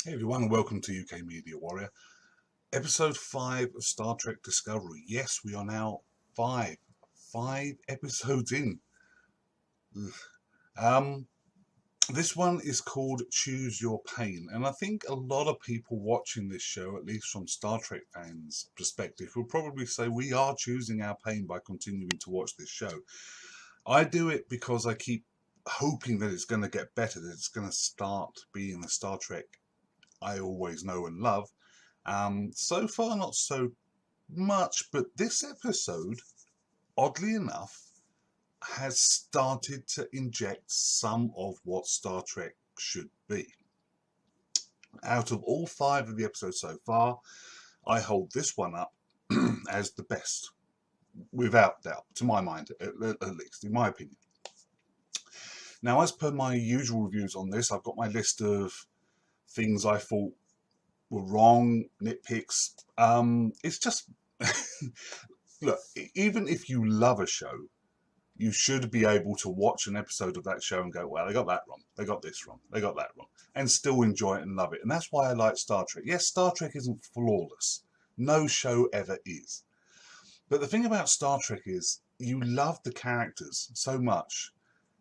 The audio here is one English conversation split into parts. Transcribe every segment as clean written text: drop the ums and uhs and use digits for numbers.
Hey everyone, and welcome to UK Media Warrior, episode 5 of Star Trek Discovery. Yes, we are now five episodes in. This one is called Choose Your Pain, and I think a lot of people watching this show, at least from Star Trek fans' perspective, will probably say we are choosing our pain by continuing to watch this show. I do it because I keep hoping that it's going to get better, that it's going to start being the Star Trek I always know and love. So far, not so much, but this episode, oddly enough, has started to inject some of what Star Trek should be. Out of all 5 of the episodes so far, I hold this one up as the best, without doubt, to my mind, at least, in my opinion. Now, as per my usual reviews on this, I've got my list of things I thought were wrong, nitpicks. It's just, look, even if you love a show, you should be able to watch an episode of that show and go, well, they got that wrong, they got this wrong, they got that wrong, and still enjoy it and love it. And that's why I like Star Trek. Yes, Star Trek isn't flawless. No show ever is. But the thing about Star Trek is you love the characters so much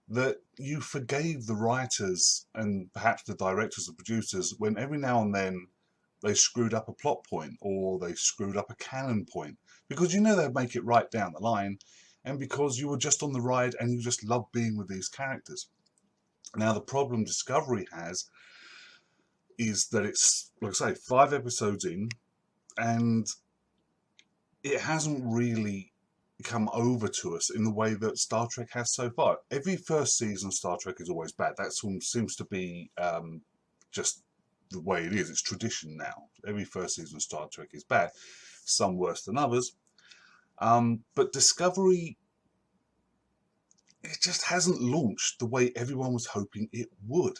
that you forgave the writers and perhaps the directors and producers when every now and then they screwed up a plot point or they screwed up a canon point, because you know they'd make it right down the line, and because you were just on the ride and you just love being with these characters. Now, the problem Discovery has is that it's, like I say, 5 episodes in, and it hasn't really come over to us in the way that Star Trek has so far. Every first season of Star Trek is always bad. That seems to be just the way it is. It's tradition now. Every first season of Star Trek is bad, some worse than others. But Discovery, it just hasn't launched the way everyone was hoping it would.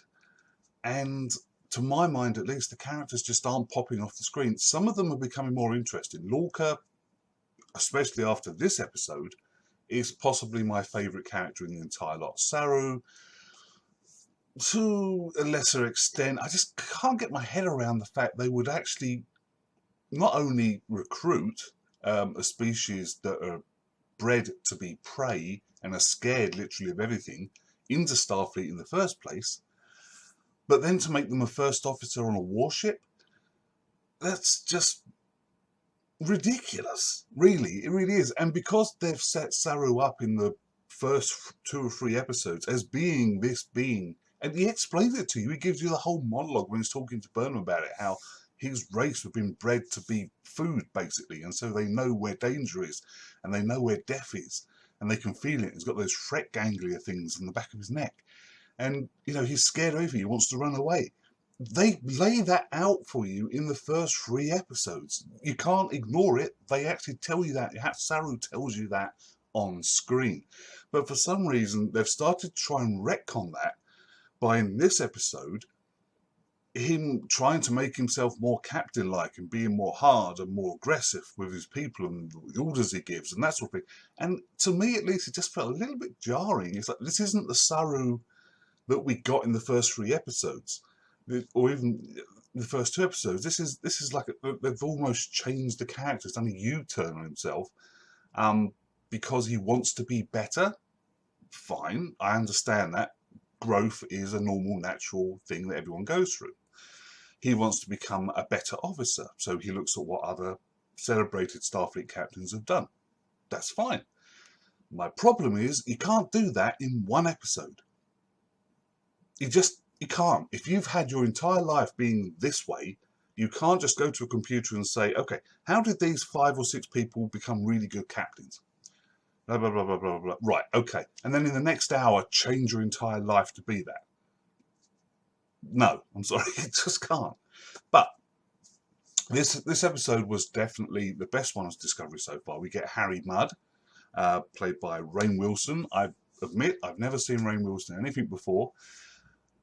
And to my mind, at least, the characters just aren't popping off the screen. Some of them are becoming more interesting. Lorca, especially after this episode, is possibly my favourite character in the entire lot. Saru, to a lesser extent, I just can't get my head around the fact they would actually not only recruit a species that are bred to be prey and are scared literally of everything into Starfleet in the first place, but then to make them a first officer on a warship. That's just ridiculous, really. It really is. And because they've set Saru up in the first 2 or 3 episodes as being this being, and he explains it to you, he gives you the whole monologue when he's talking to Burnham about it, how his race have been bred to be food, basically, and so they know where danger is, and they know where death is, and they can feel it. He's got those Shrek ganglia things in the back of his neck, and, you know, he's scared over you, he wants to run away. They lay that out for you in the first 3 episodes. You can't ignore it. They actually tell you that. Saru tells you that on screen. But for some reason, they've started to try and retcon that by, in this episode, him trying to make himself more captain-like and being more hard and more aggressive with his people and the orders he gives and that sort of thing. And to me, at least, it just felt a little bit jarring. It's like, this isn't the Saru that we got in the first 3 episodes, or even the first 2 episodes. This is like they've almost changed the character. It's done a U-turn on himself because he wants to be better. Fine, I understand that. Growth is a normal, natural thing that everyone goes through. He wants to become a better officer, so he looks at what other celebrated Starfleet captains have done. That's fine. My problem is you can't do that in 1 episode. You can't. If you've had your entire life being this way, you can't just go to a computer and say, okay, how did these 5 or 6 people become really good captains? Blah, blah, blah, blah, blah, blah. Right, okay. And then in the next hour, change your entire life to be that. No, I'm sorry, it just can't. But this episode was definitely the best one of Discovery so far. We get Harry Mudd, played by Rainn Wilson. I admit, I've never seen Rainn Wilson in anything before.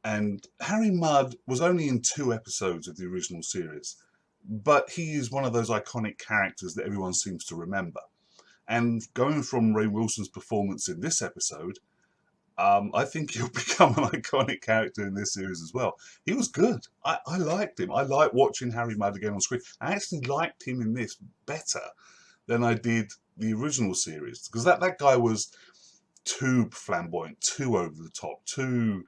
And Harry Mudd was only in 2 episodes of the original series, but he is one of those iconic characters that everyone seems to remember. And going from Rainn Wilson's performance in this episode, I think he'll become an iconic character in this series as well. He was good. I liked him. I liked watching Harry Mudd again on screen. I actually liked him in this better than I did the original series, because that guy was too flamboyant, too over the top, too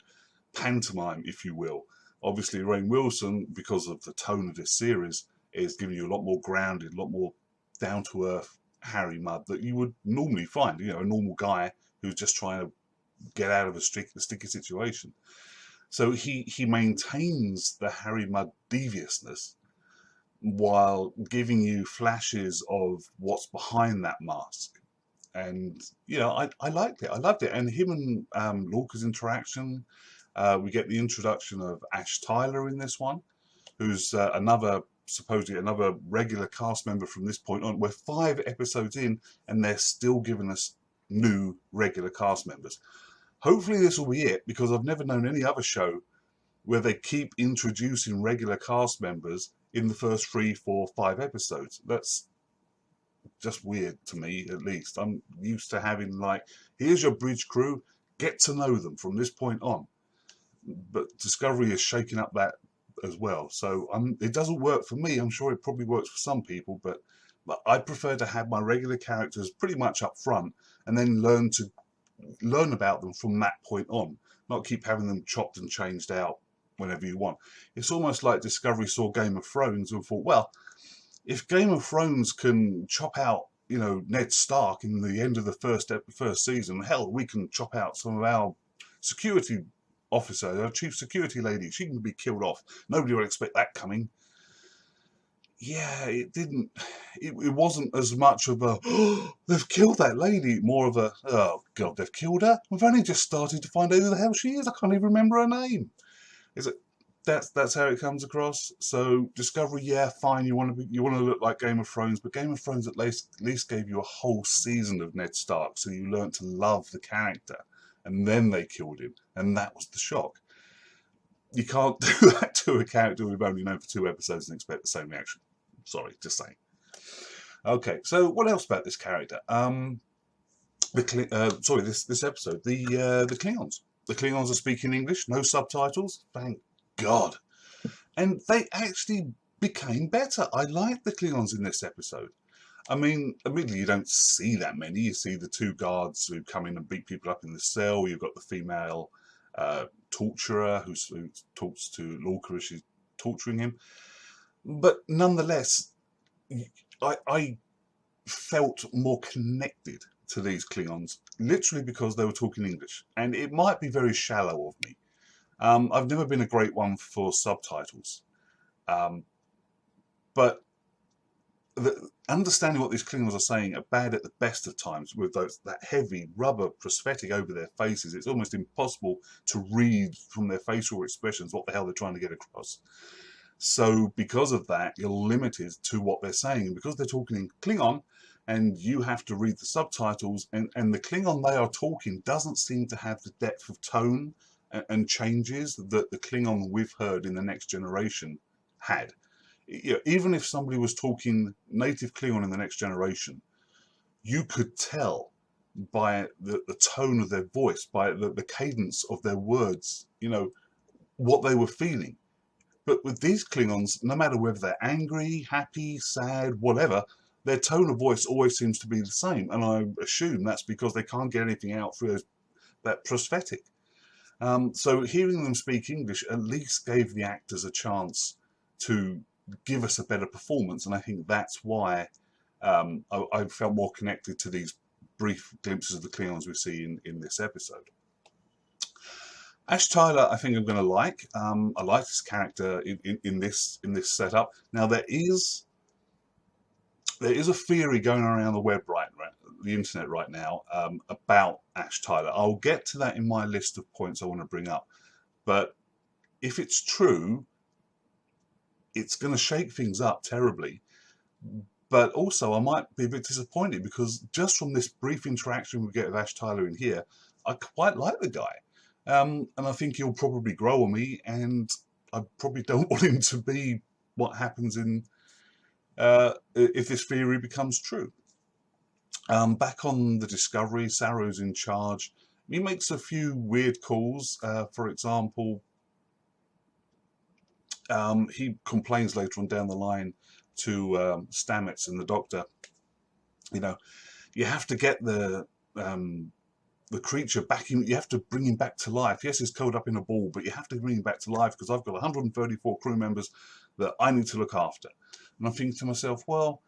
pantomime, if you will. Obviously, Rainn Wilson, because of the tone of this series, is giving you a lot more grounded, a lot more down to earth Harry Mudd that you would normally find. You know, a normal guy who's just trying to get out of a sticky situation. So he maintains the Harry Mudd deviousness while giving you flashes of what's behind that mask. And you know, I liked it. I loved it. And him and Lorca's interaction. We get the introduction of Ash Tyler in this one, who's supposedly another regular cast member from this point on. We're 5 episodes in, and they're still giving us new regular cast members. Hopefully this will be it, because I've never known any other show where they keep introducing regular cast members in the first 3, 4, 5 episodes. That's just weird to me, at least. I'm used to having, like, here's your bridge crew, get to know them from this point on. But Discovery is shaking up that as well. So it doesn't work for me. I'm sure it probably works for some people, but I prefer to have my regular characters pretty much up front and then learn about them from that point on, not keep having them chopped and changed out whenever you want. It's almost like Discovery saw Game of Thrones and thought, well, if Game of Thrones can chop out, you know, Ned Stark in the end of the first season, hell, we can chop out some of our security officer, our chief security lady. She can be killed off. Nobody would expect that coming. Yeah, it didn't. It wasn't as much of a, oh, they've killed that lady. More of a, oh god, they've killed her. We've only just started to find out who the hell she is. I can't even remember her name. Is it? That's how it comes across. So Discovery, yeah, fine. You want to look like Game of Thrones, but Game of Thrones at least gave you a whole season of Ned Stark, so you learned to love the character. And then they killed him, and that was the shock. You can't do that to a character we've only known for 2 episodes and expect the same reaction. Sorry, just saying. Okay, so what else about this character? This episode, the Klingons. The Klingons are speaking English, no subtitles. Thank God. And they actually became better. I like the Klingons in this episode. I mean, admittedly, you don't see that many. You see the 2 guards who come in and beat people up in the cell. You've got the female torturer who talks to Lorca as she's torturing him. But nonetheless, I felt more connected to these Klingons, literally because they were talking English. And it might be very shallow of me. I've never been a great one for subtitles. But understanding what these Klingons are saying are bad at the best of times with that heavy rubber prosthetic over their faces. It's almost impossible to read from their facial expressions what the hell they're trying to get across. So because of that, you're limited to what they're saying. And because they're talking in Klingon, and you have to read the subtitles, and the Klingon they are talking doesn't seem to have the depth of tone and changes that the Klingon we've heard in The Next Generation had. You know, even if somebody was talking native Klingon in The Next Generation, you could tell by the tone of their voice, by the cadence of their words, you know, what they were feeling. But with these Klingons, no matter whether they're angry, happy, sad, whatever, their tone of voice always seems to be the same. And I assume that's because they can't get anything out through that prosthetic. So hearing them speak English at least gave the actors a chance to give us a better performance, and I think that's why I felt more connected to these brief glimpses of the Klingons we see in this episode. Ash Tyler, I think I'm going to like. I like this character in this setup. Now there is a theory going around the web the internet right now about Ash Tyler. I'll get to that in my list of points I want to bring up, but if it's true, it's going to shake things up terribly. But also, I might be a bit disappointed because just from this brief interaction we get with Ash Tyler in here, I quite like the guy. And I think he'll probably grow on me, and I probably don't want him to be what happens if this theory becomes true. Back on the Discovery, Saro's in charge, He makes a few weird calls. For example, he complains later on down the line to Stamets and the Doctor, you know, you have to get the creature back in, you have to bring him back to life. Yes, he's curled up in a ball, but you have to bring him back to life because I've got 134 crew members that I need to look after. And I'm thinking to myself, well,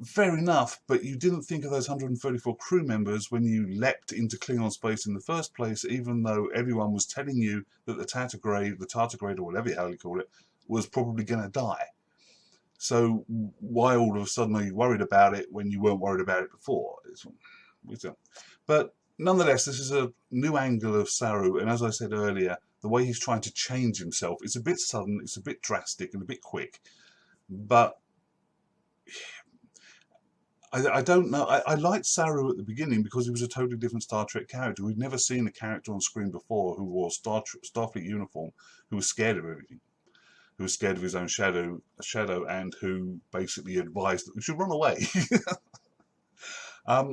fair enough, but you didn't think of those 134 crew members when you leapt into Klingon space in the first place, even though everyone was telling you that the tardigrade, or whatever the hell you call it, was probably going to die. So why all of a sudden are you worried about it when you weren't worried about it before? But nonetheless, this is a new angle of Saru, and as I said earlier, the way he's trying to change himself is a bit sudden, it's a bit drastic, and a bit quick. But I don't know. I liked Saru at the beginning because he was a totally different Star Trek character. We'd never seen a character on screen before who wore Starfleet uniform, who was scared of everything, who was scared of his own shadow, and who basically advised that we should run away.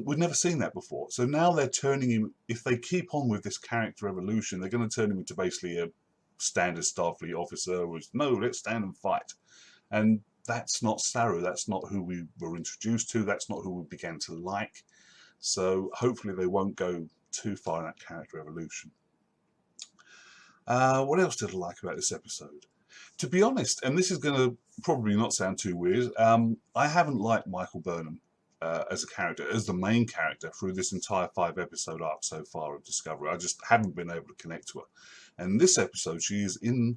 We'd never seen that before. So now they're turning him, if they keep on with this character evolution, they're going to turn him into basically a standard Starfleet officer who's, no, let's stand and fight. And that's not Saru. That's not who we were introduced to. That's not who we began to like. So hopefully they won't go too far in that character evolution. What else did I like about this episode? To be honest, and this is going to probably not sound too weird, I haven't liked Michael Burnham as a character, as the main character through this entire 5-episode arc so far of Discovery. I just haven't been able to connect to her. And this episode, she's in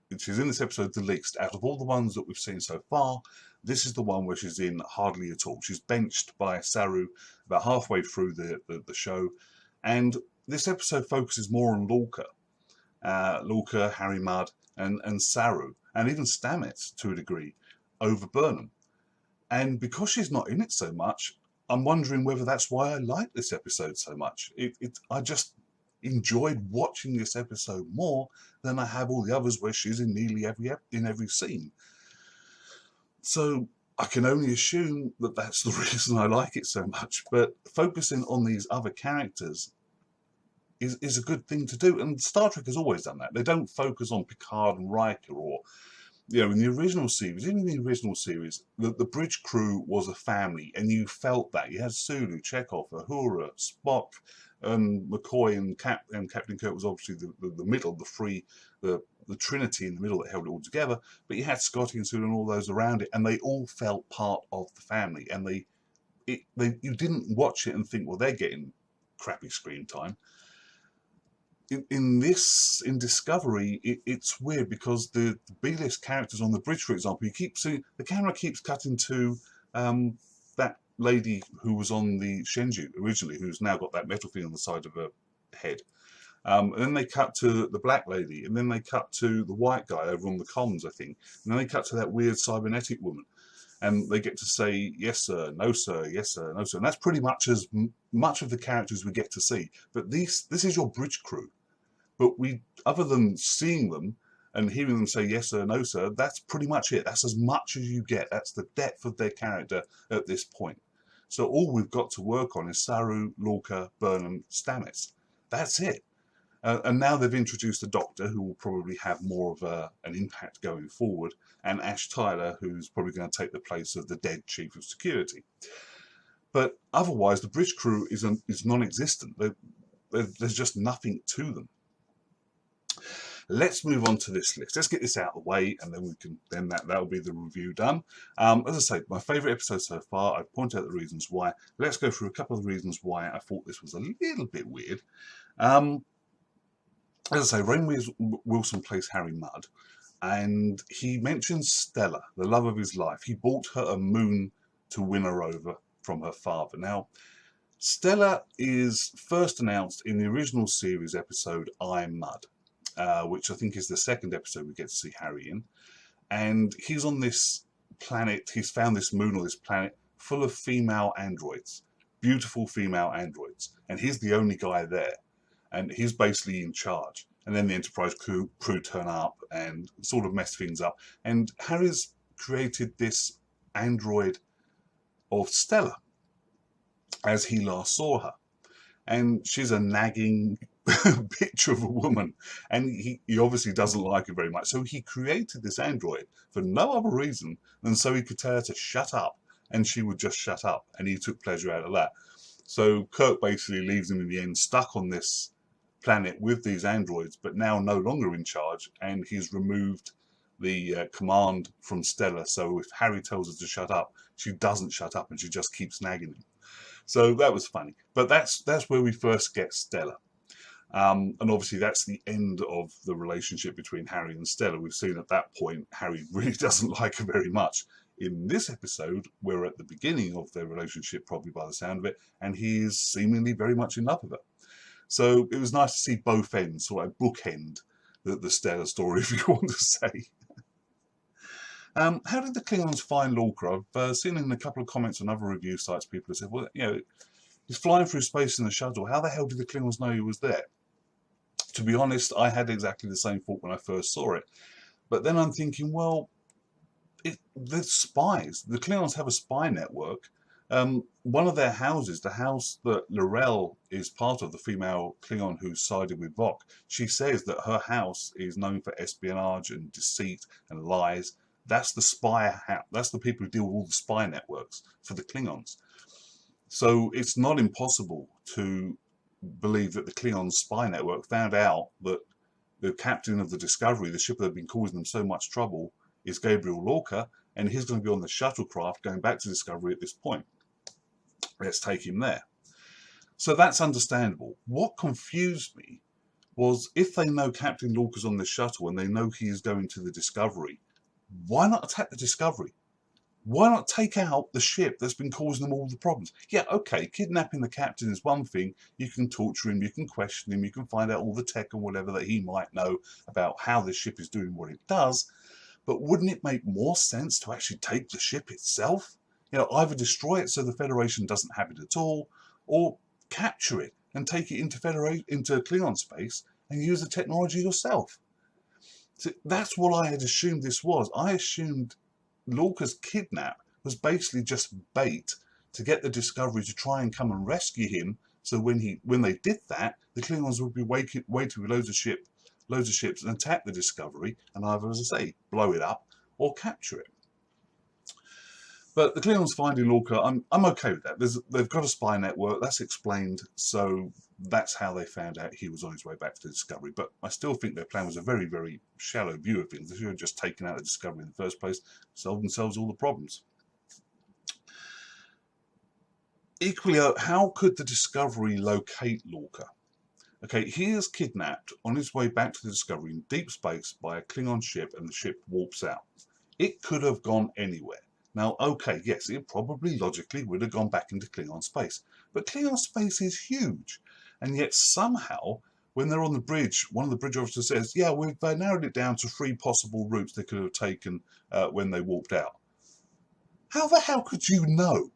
this episode the least. Out of all the ones that we've seen so far, this is the one where she's in hardly at all. She's benched by Saru about halfway through the show. And this episode focuses more on Lorca, Harry Mudd, and Saru, and even Stamets to a degree, over Burnham. And because she's not in it so much, I'm wondering whether that's why I like this episode so much. I just enjoyed watching this episode more than I have all the others where she's in nearly every scene. So I can only assume that that's the reason I like it so much. But focusing on these other characters is a good thing to do. And Star Trek has always done that. They don't focus on Picard and Riker or, in the original series, even in the original series, the bridge crew was a family, and you felt that. You had Sulu, Chekhov, Uhura, Spock, McCoy, and Captain Kirk was obviously the middle, the trinity in the middle that held it all together. But you had Scotty and Sulu and all those around it, and they all felt part of the family. And you didn't watch it and think, well, they're getting crappy screen time. In Discovery, it's weird because the B-list characters on the bridge, for example, the camera keeps cutting to that lady who was on the Shenzhou originally, who's now got that metal thing on the side of her head. And then they cut to the black lady, and then they cut to the white guy over on the comms, I think. And then they cut to that weird cybernetic woman. And they get to say, yes, sir, no, sir, yes, sir, no, sir. And that's pretty much as much of the characters we get to see. But this is your bridge crew. But other than seeing them and hearing them say yes sir, no sir, that's pretty much it. That's as much as you get. That's the depth of their character at this point. So all we've got to work on is Saru, Lorca, Burnham, Stamets. That's it. And now they've introduced the Doctor, who will probably have more of an impact going forward, and Ash Tyler, who's probably going to take the place of the dead Chief of Security. But otherwise, the bridge crew is non-existent. There's just nothing to them. Let's move on to this list. Let's get this out of the way, and then that'll be the review done. As I say, my favourite episode so far. I've pointed out the reasons why. Let's go through a couple of the reasons why I thought this was a little bit weird. As I say, Rainn Wilson plays Harry Mudd, and he mentions Stella, the love of his life. He bought her a moon to win her over from her father. Now, Stella is first announced in the original series episode I'm Mudd. Which I think is the second episode we get to see Harry in. And he's on this planet, he's found this moon or this planet full of female androids, beautiful female androids. And he's the only guy there. And he's basically in charge. And then the Enterprise crew turn up and sort of mess things up. And Harry's created this android of Stella as he last saw her. and she's a nagging bitch of a woman, and he obviously doesn't like her very much. So he created this android for no other reason than so he could tell her to shut up, and she would just shut up, and he took pleasure out of that. So Kirk basically leaves him in the end stuck on this planet with these androids, but now no longer in charge, and he's removed the command from Stella. So if Harry tells her to shut up, she doesn't shut up, and she just keeps nagging him. So that was funny. But that's where we first get Stella. And obviously that's the end of the relationship between Harry and Stella. We've seen at that point Harry really doesn't like her very much. In this episode, we're at the beginning of their relationship, probably by the sound of it, and he is seemingly very much in love with her. So it was nice to see both ends, sort of bookend the Stella story, if you want to say. How did the Klingons find Lorca? I've seen in a couple of comments on other review sites, people have said, well, you know, he's flying through space in the shuttle. How the hell did the Klingons know he was there? To be honest, I had exactly the same thought when I first saw it. But then I'm thinking, well, the spies, the Klingons have a spy network. One of their houses, the house that L'Rell is part of, the female Klingon who sided with Vok, she says that her house is known for espionage and deceit and lies. That's the spy house. That's the people who deal with all the spy networks for the Klingons. So it's not impossible to believe that the Klingon spy network found out that the captain of the Discovery, the ship that had been causing them so much trouble, is Gabriel Lorca, and he's going to be on the shuttlecraft going back to Discovery at this point. Let's take him there. So that's understandable. What confused me was if they know Captain Lorca's on the shuttle and they know he is going to the Discovery, why not attack the Discovery? Why not take out the ship that's been causing them all the problems? Yeah, okay, kidnapping the captain is one thing. You can torture him, you can question him, you can find out all the tech and whatever that he might know about how this ship is doing what it does. But wouldn't it make more sense to actually take the ship itself? You know, either destroy it so the Federation doesn't have it at all, or capture it and take it into Klingon space and use the technology yourself. So that's what I had assumed this was. I assumed Lorca's kidnap was basically just bait to get the Discovery to try and come and rescue him. So when they did that, the Klingons would be waiting with loads of ships and attack the Discovery and either, as I say, blow it up or capture it. But the Klingons finding Lorca, I'm okay with that. They've got a spy network, that's explained, so that's how they found out he was on his way back to the Discovery. But I still think their plan was a very, very shallow view of things. They should have just taken out the Discovery in the first place, solved themselves all the problems. Equally, how could the Discovery locate Lorca? Okay, he is kidnapped on his way back to the Discovery in deep space by a Klingon ship, and the ship warps out. It could have gone anywhere. Now, okay, yes, it probably logically would have gone back into Klingon space, but Klingon space is huge, and yet somehow, when they're on the bridge, one of the bridge officers says, yeah, we've narrowed it down to 3 possible routes they could have taken when they warped out. How the hell could you know?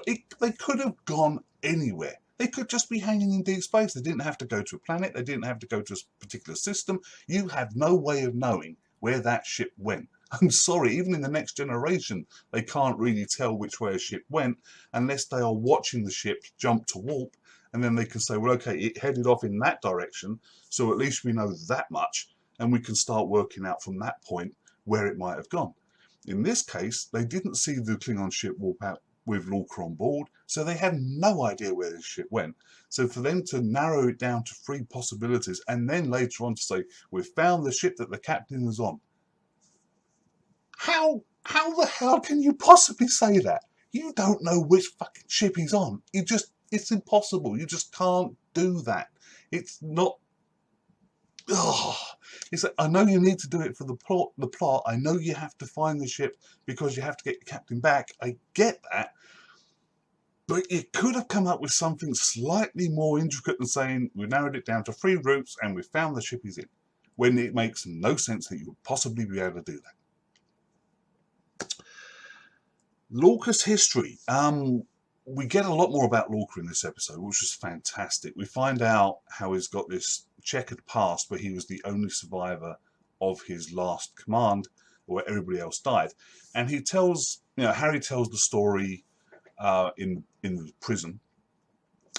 They could have gone anywhere. They could just be hanging in deep space. They didn't have to go to a planet. They didn't have to go to a particular system. You have no way of knowing where that ship went. I'm sorry, even in the Next Generation, they can't really tell which way a ship went unless they are watching the ship jump to warp, and then they can say, well, okay, it headed off in that direction, so at least we know that much, and we can start working out from that point where it might have gone. In this case, they didn't see the Klingon ship warp out with Lorca on board, so they had no idea where the ship went. So for them to narrow it down to 3 possibilities, and then later on to say, we've found the ship that the captain is on. How the hell can you possibly say that? You don't know which fucking ship he's on. It's impossible. You just can't do that. It's not. It's like, I know you need to do it for the plot. I know you have to find the ship because you have to get your captain back. I get that. But it could have come up with something slightly more intricate than saying, we've narrowed it down to 3 routes and we've found the ship he's in. When it makes no sense that you would possibly be able to do that. Lorca's history. We get a lot more about Lorca in this episode, which is fantastic. We find out how he's got this checkered past where he was the only survivor of his last command, where everybody else died. And he tells, Harry tells the story in the prison.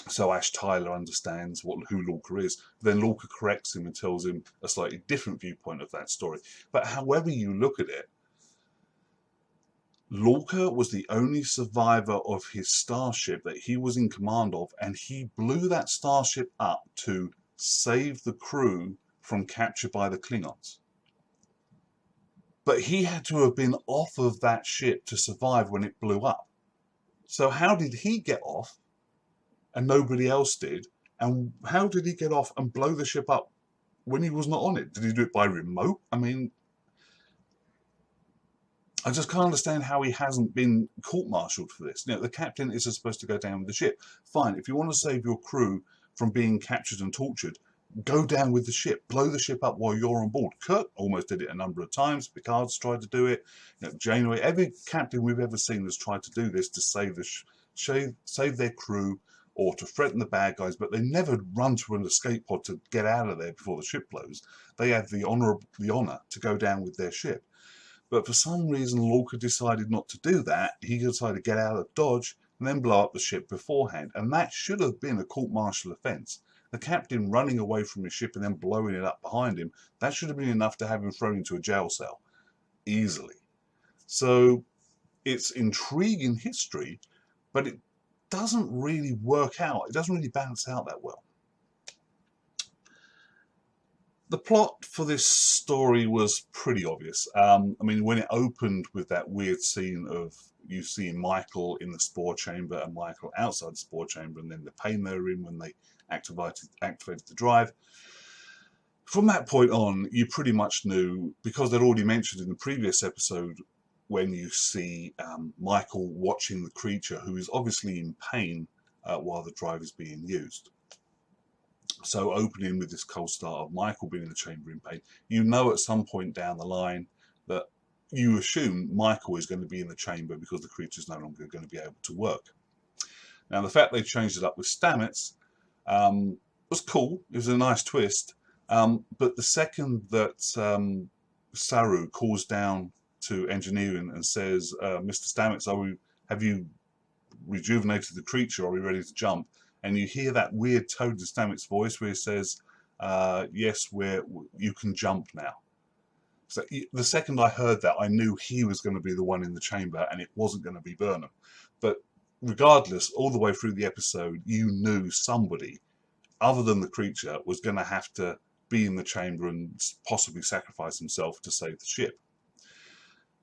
So Ash Tyler understands who Lorca is. Then Lorca corrects him and tells him a slightly different viewpoint of that story. But however you look at it, Lorca was the only survivor of his starship that he was in command of, and he blew that starship up to save the crew from capture by the Klingons. But he had to have been off of that ship to survive when it blew up. So how did he get off and nobody else did? And how did he get off and blow the ship up when he was not on it? Did he do it by remote? I mean, I just can't understand how he hasn't been court-martialed for this. You know, the captain is supposed to go down with the ship. Fine, if you want to save your crew from being captured and tortured, go down with the ship, blow the ship up while you're on board. Kirk almost did it a number of times. Picard's tried to do it. You know, Janeway, every captain we've ever seen has tried to do this to save their crew or to threaten the bad guys, but they never run to an escape pod to get out of there before the ship blows. They have the honor to go down with their ship. But for some reason, Lorca decided not to do that. He decided to get out of Dodge and then blow up the ship beforehand. And that should have been a court-martial offence. The captain running away from his ship and then blowing it up behind him, that should have been enough to have him thrown into a jail cell. Easily. So it's intriguing history, but it doesn't really work out. It doesn't really balance out that well. The plot for this story was pretty obvious. I mean, when it opened with that weird scene of you seeing Michael in the spore chamber and Michael outside the spore chamber, and then the pain they were in when they activated the drive. From that point on, you pretty much knew, because they'd already mentioned in the previous episode, when you see Michael watching the creature who is obviously in pain while the drive is being used. So opening with this cold start of Michael being in the chamber in pain, you know at some point down the line that you assume Michael is going to be in the chamber because the creature is no longer going to be able to work. Now, the fact they changed it up with Stamets was cool. It was a nice twist. But the second that Saru calls down to engineering and says, Mr. Stamets, have you rejuvenated the creature? Are we ready to jump? And you hear that weird tone in Stamets' voice where he says, yes, you can jump now. So the second I heard that, I knew he was going to be the one in the chamber and it wasn't going to be Burnham. But regardless, all the way through the episode, you knew somebody other than the creature was going to have to be in the chamber and possibly sacrifice himself to save the ship.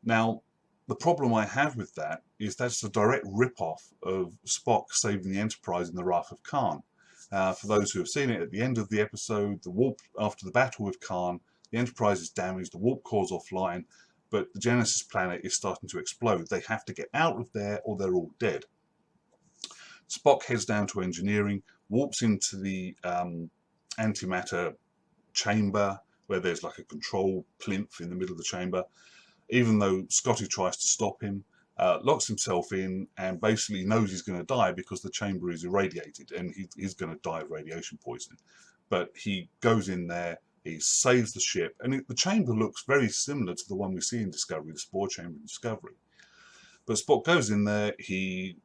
Now, the problem I have with that is that's a direct rip-off of Spock saving the Enterprise in the Wrath of Khan. For those who have seen it, at the end of the episode, the warp, after the battle with Khan, the Enterprise is damaged, the warp core's offline, but the Genesis planet is starting to explode. They have to get out of there or they're all dead. Spock heads down to engineering, warps into the antimatter chamber, where there's like a control plinth in the middle of the chamber. Even though Scotty tries to stop him, locks himself in and basically knows he's going to die because the chamber is irradiated and he's going to die of radiation poisoning. But he goes in there, he saves the ship, and the chamber looks very similar to the one we see in Discovery, the spore chamber in Discovery. But Spock goes in there, he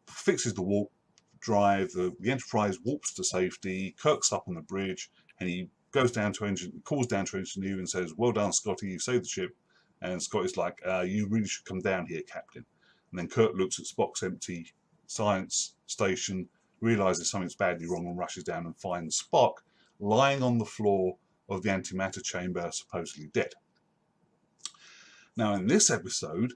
fixes the warp drive, the Enterprise warps to safety, Kirk's up on the bridge, and he calls down to engineer and says, well done, Scotty, you saved the ship. And Scotty's like, you really should come down here, Captain. And then Kirk looks at Spock's empty science station, realizes something's badly wrong and rushes down and finds Spock lying on the floor of the antimatter chamber, supposedly dead. Now, in this episode,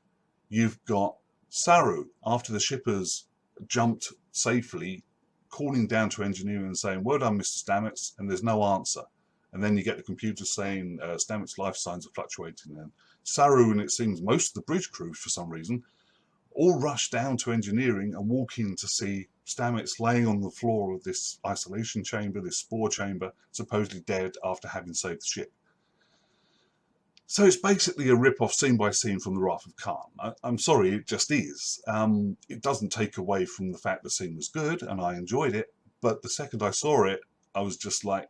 you've got Saru, after the ship has jumped safely, calling down to engineering and saying, well done, Mr. Stamets, and there's no answer. And then you get the computer saying Stamets' life signs are fluctuating. And Saru, and it seems most of the bridge crew, for some reason, all rush down to engineering and walk in to see Stamets laying on the floor of this isolation chamber, this spore chamber, supposedly dead after having saved the ship. So it's basically a rip-off scene by scene from the Wrath of Khan. I'm sorry, it just is. It doesn't take away from the fact the scene was good and I enjoyed it, but the second I saw it, I was just like,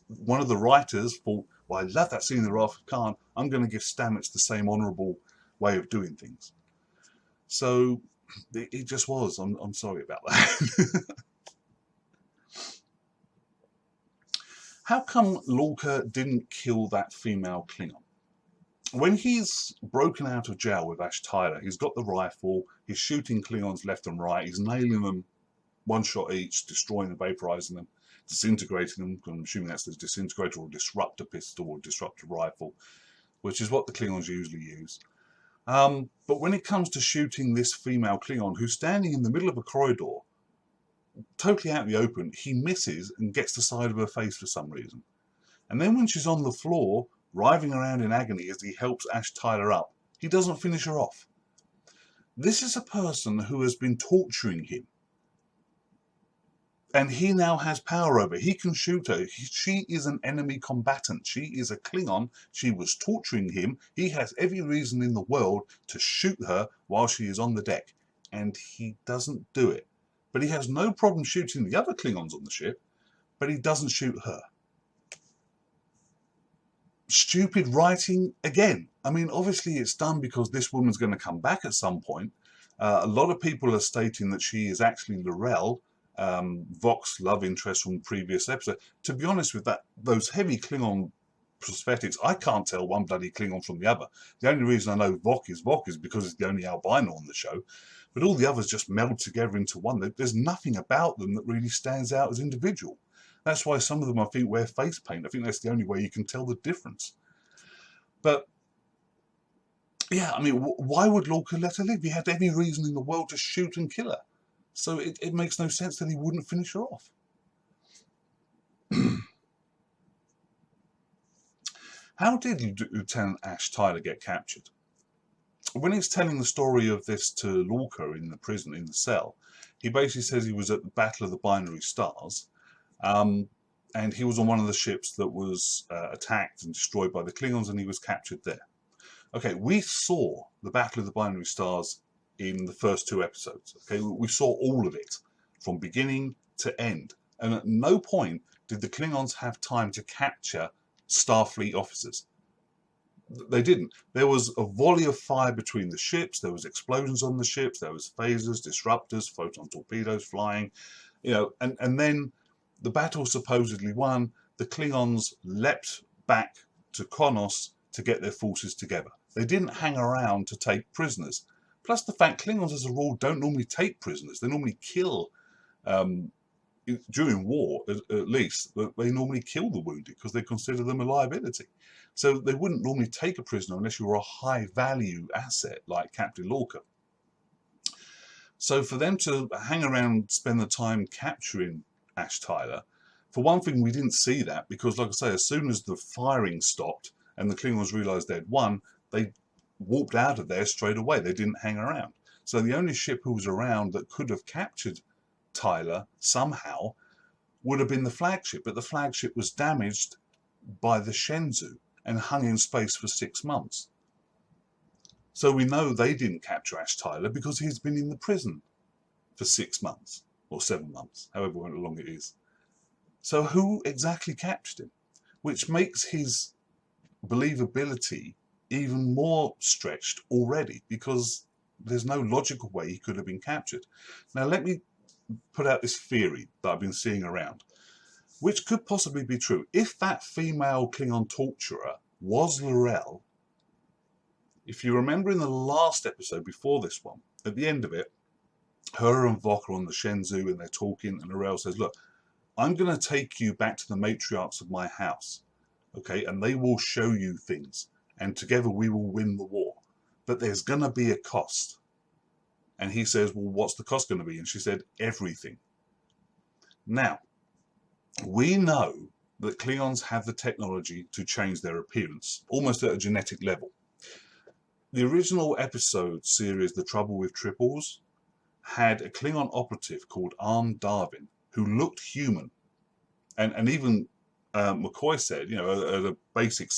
one of the writers thought, well, I love that scene in the Wrath of Khan, I'm going to give Stamets the same honourable way of doing things. So It just was. I'm sorry about that. How come Lorca didn't kill that female Klingon? When he's broken out of jail with Ash Tyler, he's got the rifle, he's shooting Klingons left and right, he's nailing them one shot each, destroying them, vaporizing them, disintegrating them. I'm assuming that's the disintegrator or disruptor pistol or disruptor rifle, which is what the Klingons usually use. But when it comes to shooting this female Klingon who's standing in the middle of a corridor, totally out in the open, he misses and gets the side of her face for some reason. And then when she's on the floor, writhing around in agony as he helps Ash Tyler up, he doesn't finish her off. This is a person who has been torturing him. And he now has power over her. He can shoot her. She is an enemy combatant. She is a Klingon. She was torturing him. He has every reason in the world to shoot her while she is on the deck. And he doesn't do it. But he has no problem shooting the other Klingons on the ship, but he doesn't shoot her. Stupid writing again. I mean, obviously it's done because this woman's going to come back at some point. A lot of people are stating that she is actually L'Rell, Voq's love interest from the previous episode. To be honest with that, those heavy Klingon prosthetics, I can't tell one bloody Klingon from the other. The only reason I know Voq is because it's the only albino on the show. But all the others just meld together into one. There's nothing about them that really stands out as individual. That's why some of them, I think, wear face paint. I think that's the only way you can tell the difference. But, yeah, I mean, why would Lorca let her live? He had every reason in the world to shoot and kill her. So it makes no sense that he wouldn't finish her off. How did Lieutenant Ash Tyler get captured? When he's telling the story of this to Lorca in the prison, in the cell, he basically says he was at the Battle of the Binary Stars, and he was on one of the ships that was attacked and destroyed by the Klingons, and he was captured there. Okay, we saw the Battle of the Binary Stars in the first 2 episodes. Okay, we saw all of it from beginning to end, and at no point did the Klingons have time to capture Starfleet officers. They didn't. There was a volley of fire between the ships. There was explosions on the ships. There was phasers, disruptors, photon torpedoes flying, and then the battle supposedly won. The Klingons leapt back to Kronos to get their forces together. They didn't hang around to take prisoners. Plus the fact Klingons as a rule don't normally take prisoners. They normally kill, during war at least, they normally kill the wounded because they consider them a liability. So they wouldn't normally take a prisoner unless you were a high value asset like Captain Lorca. So for them to hang around, spend the time capturing Ash Tyler, for one thing, we didn't see that because, like I say, as soon as the firing stopped and the Klingons realised they'd won, they warped out of there straight away. They didn't hang around. So the only ship who was around that could have captured Tyler somehow would have been the flagship, but the flagship was damaged by the Shenzhou and hung in space for 6 months. So we know they didn't capture Ash Tyler because he's been in the prison for 6 months or 7 months, however long it is. So who exactly captured him? Which makes his believability even more stretched already because there's no logical way he could have been captured. Now let me put out this theory that I've been seeing around, which could possibly be true. If that female Klingon torturer was L'Rell, if you remember in the last episode before this one, at the end of it, her and Voq are on the Shenzhou and they're talking, and L'Rell says, look, I'm going to take you back to the matriarchs of my house, okay, and they will show you things, and together we will win the war. But there's going to be a cost. And he says, well, what's the cost going to be? And she said, everything. Now, we know that Klingons have the technology to change their appearance, almost at a genetic level. The original episode series, The Trouble with Triples, had a Klingon operative called Arn Darwin, who looked human. And even McCoy said, at a basic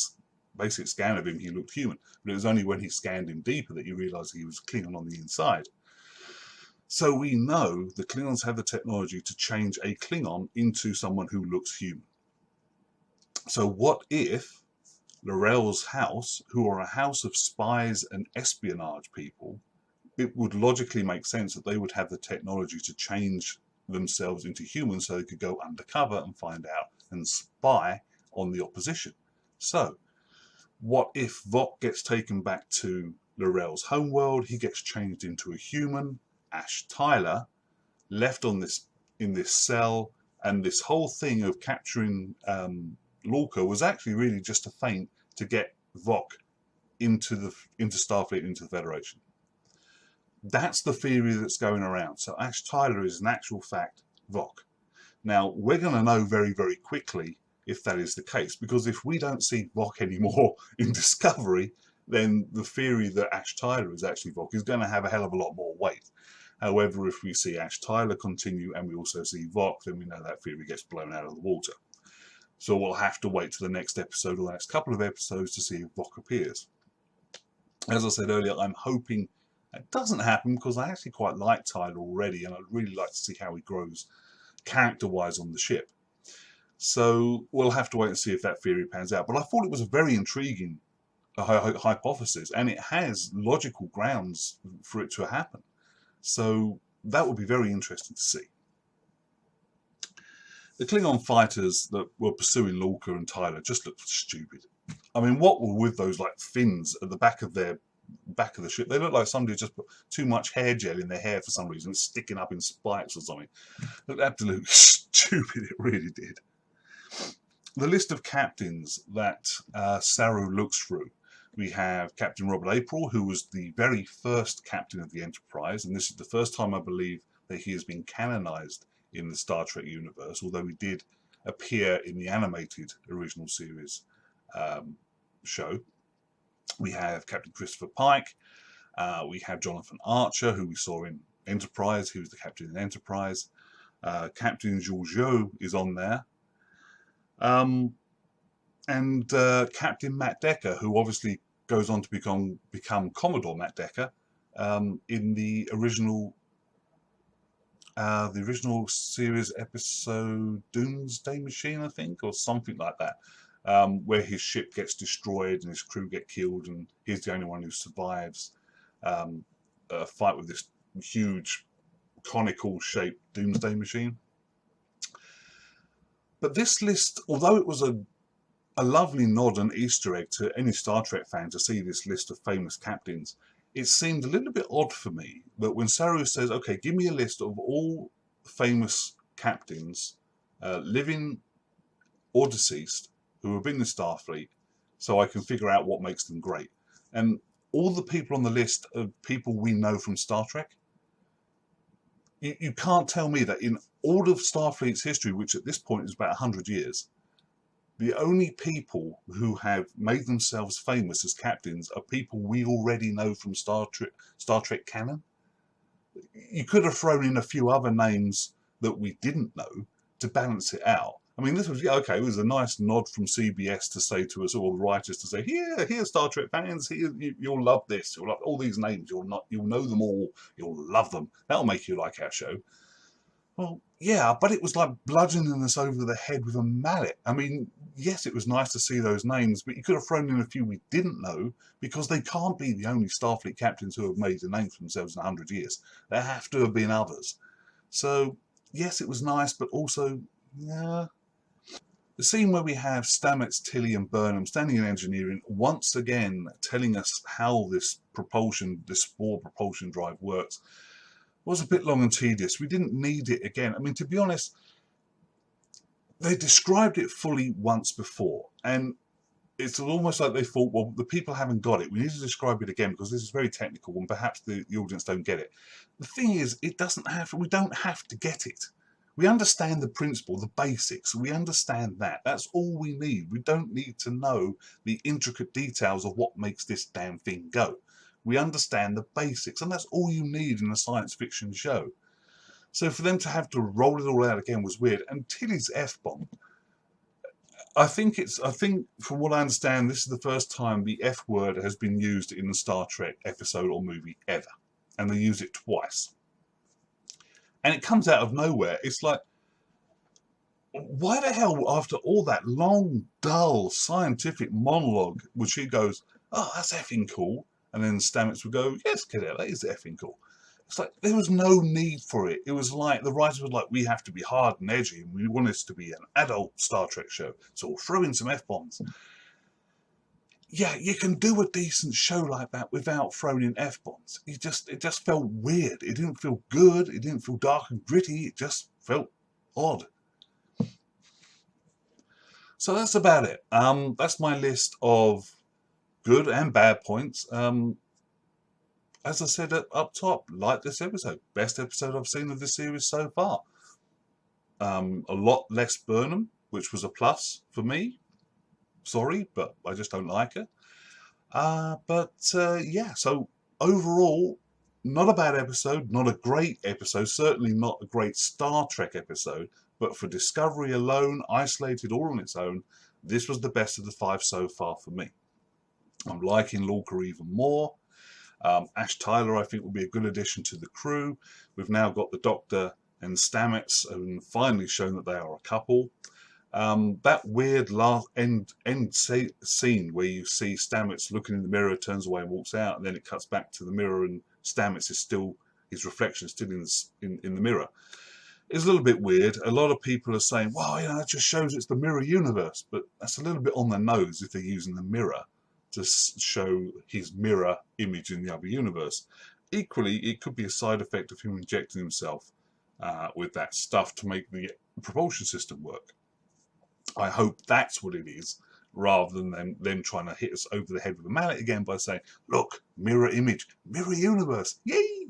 scan of him, he looked human. But it was only when he scanned him deeper that he realised he was Klingon on the inside. So we know the Klingons have the technology to change a Klingon into someone who looks human. So what if L'Rell's house, who are a house of spies and espionage people, it would logically make sense that they would have the technology to change themselves into humans so they could go undercover and find out and spy on the opposition. So, what if Vok gets taken back to L'Rell's homeworld? He gets changed into a human. Ash Tyler left on this in this cell, and this whole thing of capturing Lorca was actually really just a feint to get Vok into Starfleet, into the Federation. That's the theory that's going around. So Ash Tyler is in actual fact Vok. Now, we're going to know very, very quickly if that is the case, because if we don't see Vok anymore in Discovery, then the theory that Ash Tyler is actually Vok is going to have a hell of a lot more weight. However, if we see Ash Tyler continue and we also see Vok, then we know that theory gets blown out of the water. So we'll have to wait to the next episode or the next couple of episodes to see if Vok appears. As I said earlier, I'm hoping it doesn't happen because I actually quite like Tyler already, and I'd really like to see how he grows character-wise on the ship. So we'll have to wait and see if that theory pans out. But I thought it was a very intriguing hypothesis, and it has logical grounds for it to happen. So that would be very interesting to see. The Klingon fighters that were pursuing Lorca and Tyler just looked stupid. I mean, what were with those like fins at the back of the ship? They look like somebody just put too much hair gel in their hair for some reason. It's sticking up in spikes or something. It looked absolutely stupid. It really did. The list of captains that Saru looks through. We have Captain Robert April, who was the very first captain of the Enterprise, and this is the first time I believe that he has been canonized in the Star Trek universe, although he did appear in the animated original series show. We have Captain Christopher Pike. We have Jonathan Archer, who we saw in Enterprise. He was the captain in Enterprise. Captain Georgiou is on there. And Captain Matt Decker, who obviously goes on to become Commodore Matt Decker in the original series episode Doomsday Machine, I think, or something like that, where his ship gets destroyed and his crew get killed, and he's the only one who survives a fight with this huge conical-shaped Doomsday Machine. But this list, although it was a lovely nod and Easter egg to any Star Trek fan to see this list of famous captains, it seemed a little bit odd for me that when Saru says, okay, give me a list of all famous captains, living or deceased, who have been in Starfleet, so I can figure out what makes them great. And all the people on the list are people we know from Star Trek. You can't tell me that in all of Starfleet's history, which at this point is about 100 years, the only people who have made themselves famous as captains are people we already know from Star Trek canon. You could have thrown in a few other names that we didn't know to balance it out. I mean, this was, okay, it was a nice nod from CBS to say to us, all the writers, to say, here, Star Trek fans, here, you'll love this, you'll love all these names, you'll know them all, you'll love them. That'll make you like our show. Well, yeah, but it was like bludgeoning us over the head with a mallet. I mean, yes, it was nice to see those names, but you could have thrown in a few we didn't know, because they can't be the only Starfleet captains who have made a name for themselves in 100 years. There have to have been others. So, yes, it was nice, but also, yeah. The scene where we have Stamets, Tilly and Burnham standing in engineering, once again telling us how this spore propulsion drive works, was a bit long and tedious. We didn't need it again. I mean, to be honest, they described it fully once before, and it's almost like they thought, well, the people haven't got it. We need to describe it again because this is very technical and perhaps the audience don't get it. The thing is, we don't have to get it. We understand the principle, the basics. We understand that. That's all we need. We don't need to know the intricate details of what makes this damn thing go. We understand the basics, and that's all you need in a science fiction show. So for them to have to roll it all out again was weird. And Tilly's F-bomb, I think from what I understand, this is the first time the F word has been used in a Star Trek episode or movie ever. And they use it twice. And it comes out of nowhere. It's like, why the hell, after all that long, dull, scientific monologue, which she goes, oh, that's effing cool, And then Stamets would go, yes, cadet, that is effing cool. It's like, there was no need for it. It was like, the writers were like, we have to be hard and edgy, and we want this to be an adult Star Trek show, so we'll throw in some F-bombs. Yeah, you can do a decent show like that without throwing in F-bombs. It just felt weird. It didn't feel good. It didn't feel dark and gritty. It just felt odd. So that's about it. That's my list of good and bad points. As I said up top, like this episode. Best episode I've seen of this series so far. A lot less Burnham, which was a plus for me. Sorry, but I just don't like her. Yeah, so overall, not a bad episode, not a great episode, certainly not a great Star Trek episode, but for Discovery alone, isolated all on its own, this was the best of the 5 so far for me. I'm liking Lorca even more. Ash Tyler, I think, will be a good addition to the crew. We've now got the Doctor and Stamets, and finally shown that they are a couple. That weird last end scene where you see Stamets looking in the mirror, turns away and walks out, and then it cuts back to the mirror and Stamets is still, his reflection is still in the mirror. It's a little bit weird. A lot of people are saying, well, you know, that just shows it's the mirror universe, but that's a little bit on the nose if they're using the mirror to show his mirror image in the other universe. Equally, it could be a side effect of him injecting himself with that stuff to make the propulsion system work. I hope that's what it is, rather than them trying to hit us over the head with a mallet again by saying, look, mirror image, mirror universe, yay!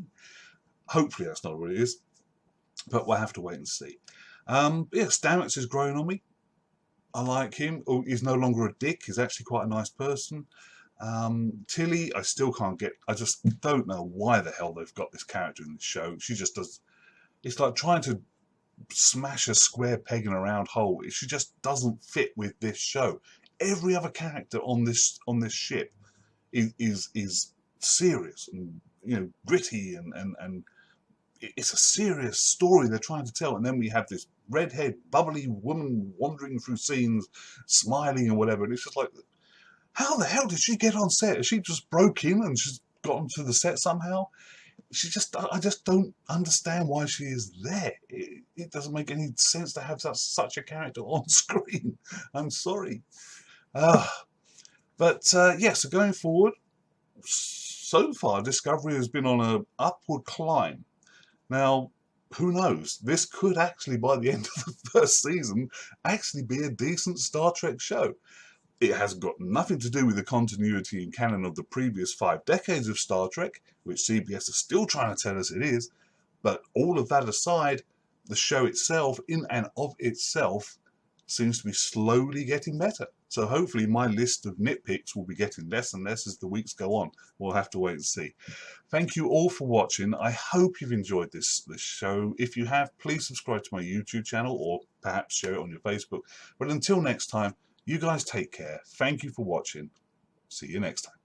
Hopefully that's not what it is, but we'll have to wait and see. Yeah, Stamets is growing on me. I like him. Oh, he's no longer a dick. He's actually quite a nice person. Tilly, I still can't get, I just don't know why the hell they've got this character in the show. She just does, it's like trying to smash a square peg in a round hole. She just doesn't fit with this show. Every other character on this ship is serious and, you know, gritty and it's a serious story they're trying to tell. And then we have this redhead, bubbly woman wandering through scenes, smiling and whatever. And it's just like, how the hell did she get on set? She just broke in and she's got onto the set somehow. I just don't understand why she is there. It doesn't make any sense to have such a character on screen. I'm sorry. Yeah, so going forward, so far Discovery has been on an upward climb. Now, who knows? This could actually, by the end of the first season, actually be a decent Star Trek show. It has got nothing to do with the continuity and canon of the previous 5 decades of Star Trek, which CBS is still trying to tell us it is. But all of that aside, the show itself, in and of itself, seems to be slowly getting better. So hopefully my list of nitpicks will be getting less and less as the weeks go on. We'll have to wait and see. Thank you all for watching. I hope you've enjoyed this show. If you have, please subscribe to my YouTube channel or perhaps share it on your Facebook. But until next time, you guys take care. Thank you for watching. See you next time.